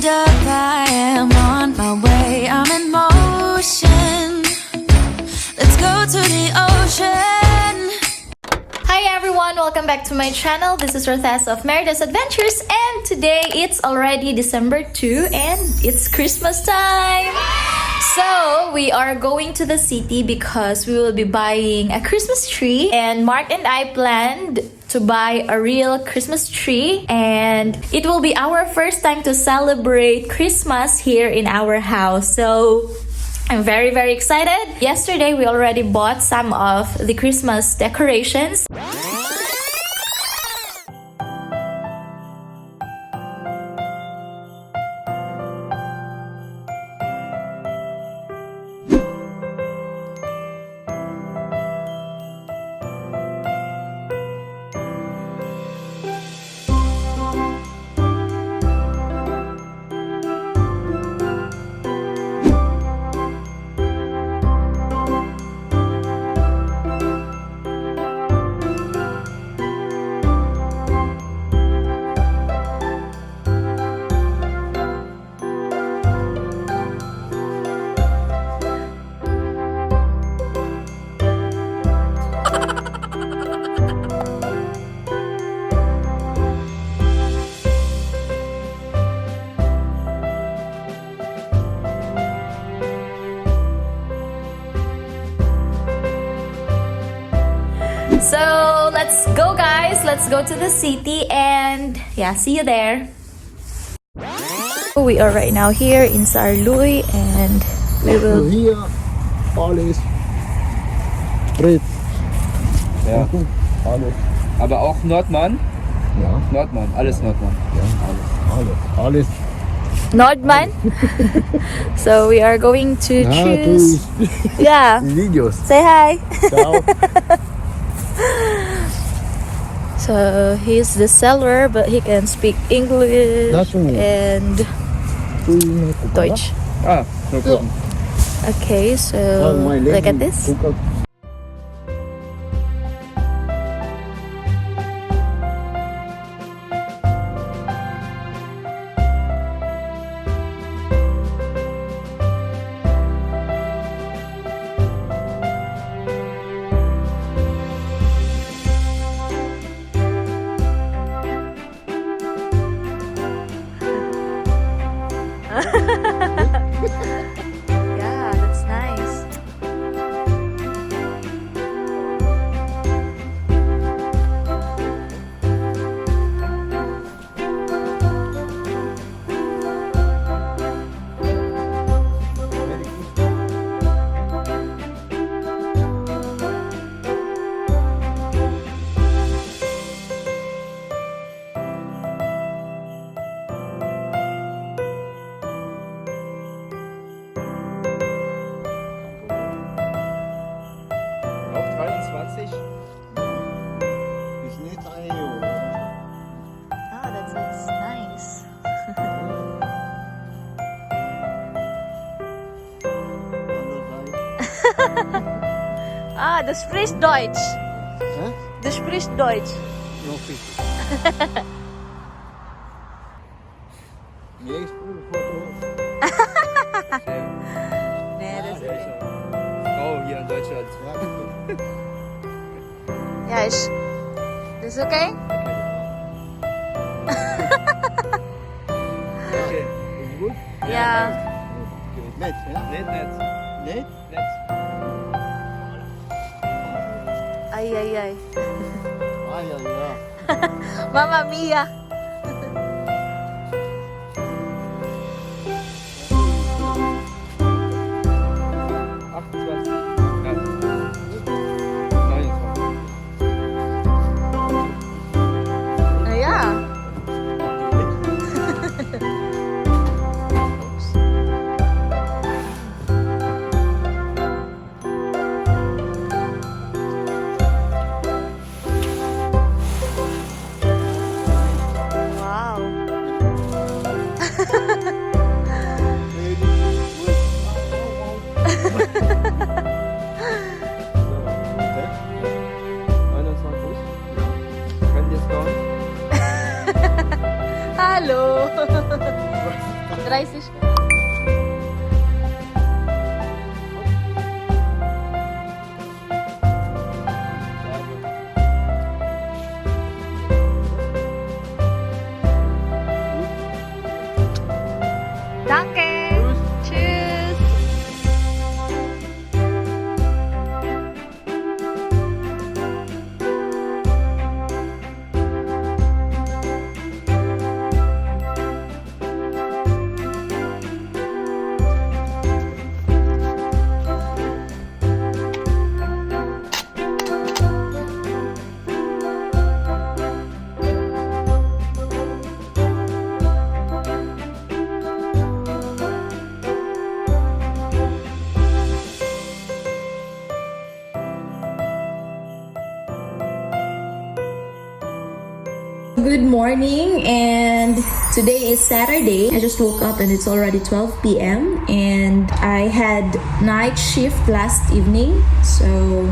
up, I am on my way. I'm in motion. Let's go to the ocean. Hi everyone! Welcome back to my channel. This is Rothas of Merida's Adventures, and today it's already December 2 and it's Christmas time! So, we are going to the city because we will be buying a Christmas tree, and Mark and I planned to buy a real Christmas tree, and it will be our first time to celebrate Christmas here in our house. So, I'm very excited. Yesterday, we already bought some of the Christmas decorations. So let's go, guys. Let's go to the city and yeah, see you there. We are right now here in Saarlouis and we will... Hier alles Brett. Ja, Alles. aber auch Nordmann? Ja. Nordmann, alles Nordmann. Ja. Alles. Nordmann. So we are going to choose... Yeah. Videos. Say hi. Ciao. So he's the seller, but he can speak English and Deutsch. Ah, no problem. Okay, so look at this. Yeah, that's nice. Auch 23? Ist nicht 1 Euro. Ah, that's nice. Ah, du sprichst Deutsch. Hä? Du sprichst Deutsch. Noch bitte. Nee, ich spule Foto. Nee, das ist okay. Frau hier in Deutschland. Ja, bitte. Ja, ist das okay? Okay. Ist gut? Ja. Nett, ja? Nett. Nett? Nett. Ay, ay, ay. Ah, ja, ja. Mamma mia. Ja. Wow. Try si Danke. Tschüss. Good morning, and today is Saturday. I just woke up and it's already 12 p.m. and I had night shift last evening, so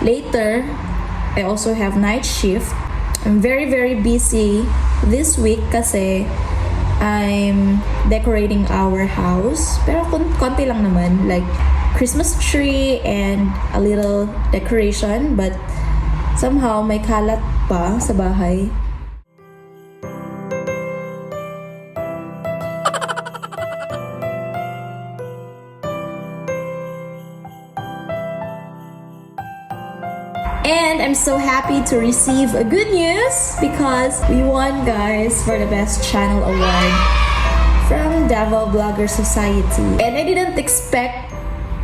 later I also have night shift. I'm very busy this week kasi I'm decorating our house, pero konti lang naman, like Christmas tree and a little decoration, but somehow may kalat pa sa bahay. And I'm so happy to receive a good news because we won, guys, for the best channel award from Davao Blogger Society. And I didn't expect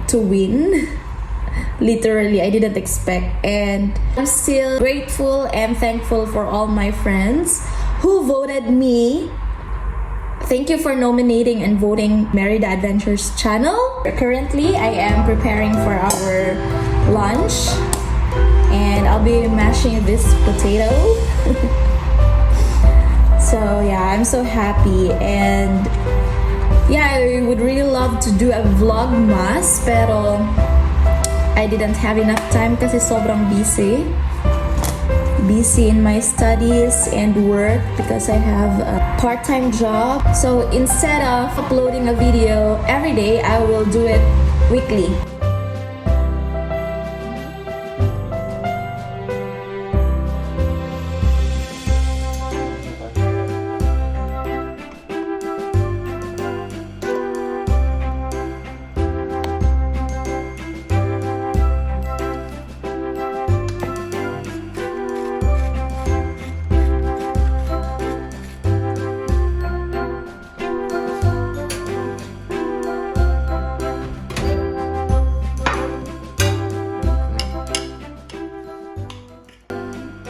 to win. Literally, I didn't expect. And I'm still grateful and thankful for all my friends who voted me. Thank you for nominating and voting Merida Adventures channel. Currently, I am preparing for our lunch. And I'll be mashing this potato. So yeah, I'm so happy, and yeah, I would really love to do a Vlogmas, pero I didn't have enough time kasi sobrang busy in my studies and work because I have a part-time job. So instead of uploading a video every day, I will do it weekly.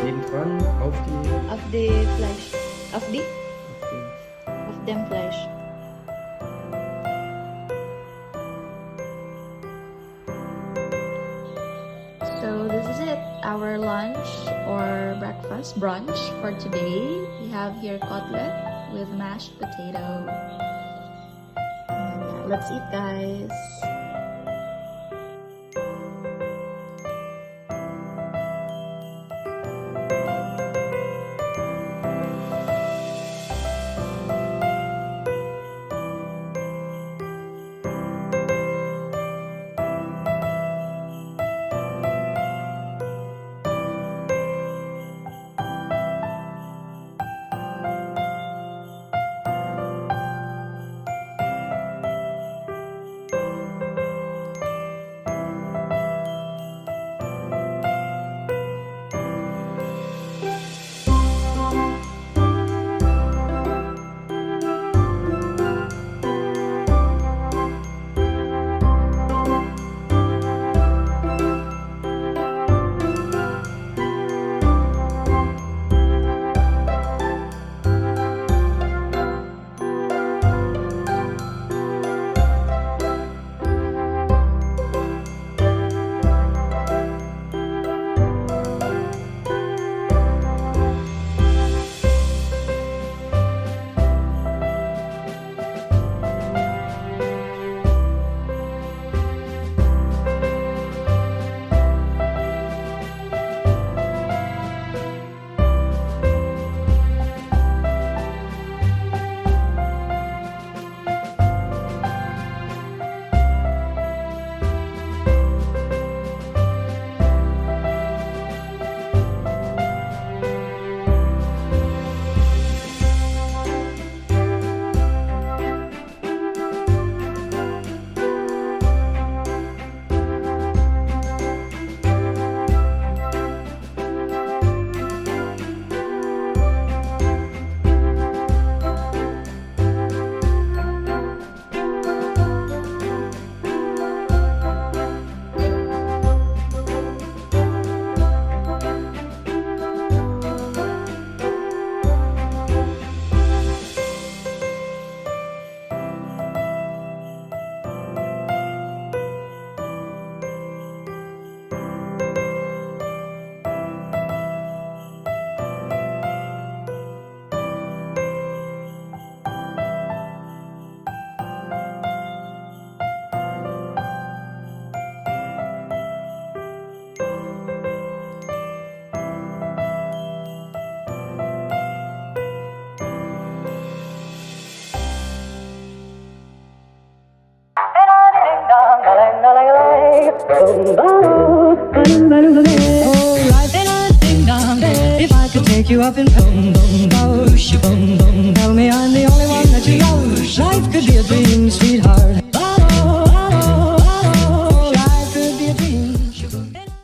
Nebendran auf the flesh. Of them flesh. So this is it, our lunch or breakfast, brunch for today. We have here cutlet with mashed potato. And yeah, let's eat, guys. Oh, life ain't a ding dong. If I could take you up in boom boom boom, boom boom, tell me I'm the only one that you love. Life could be a dream, sweetheart.